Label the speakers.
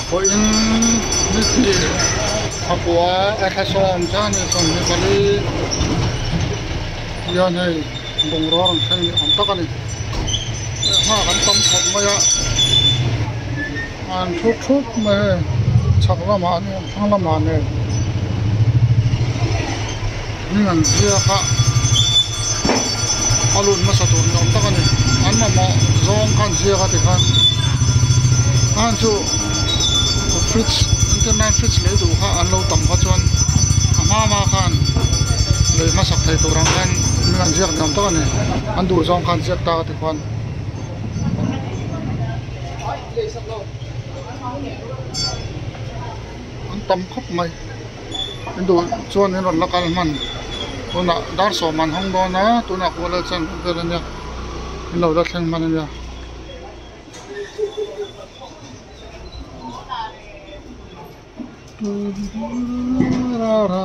Speaker 1: Ko in ni ti akwa akasom chan ni som ni kali ya nei bongrong thang ni am takani ha kan tom thok ma ya an thuk thuk ma chakla ma ni thangla ma ne ni an zia kha alun ma satur ni am takani an ma zong kan zia ka ti khan an chu fridge internet fridge le du kha an lo tam kha chuan ama khan le ma sak thai tu rang khan mi an ziak nam ta ne an du zong khan ziak ta ti khan an tam khop mai an du chuan in ron lakal man tuna dar so man hong do na tuna ko la chan de nya in lo da thleng man nya ra ra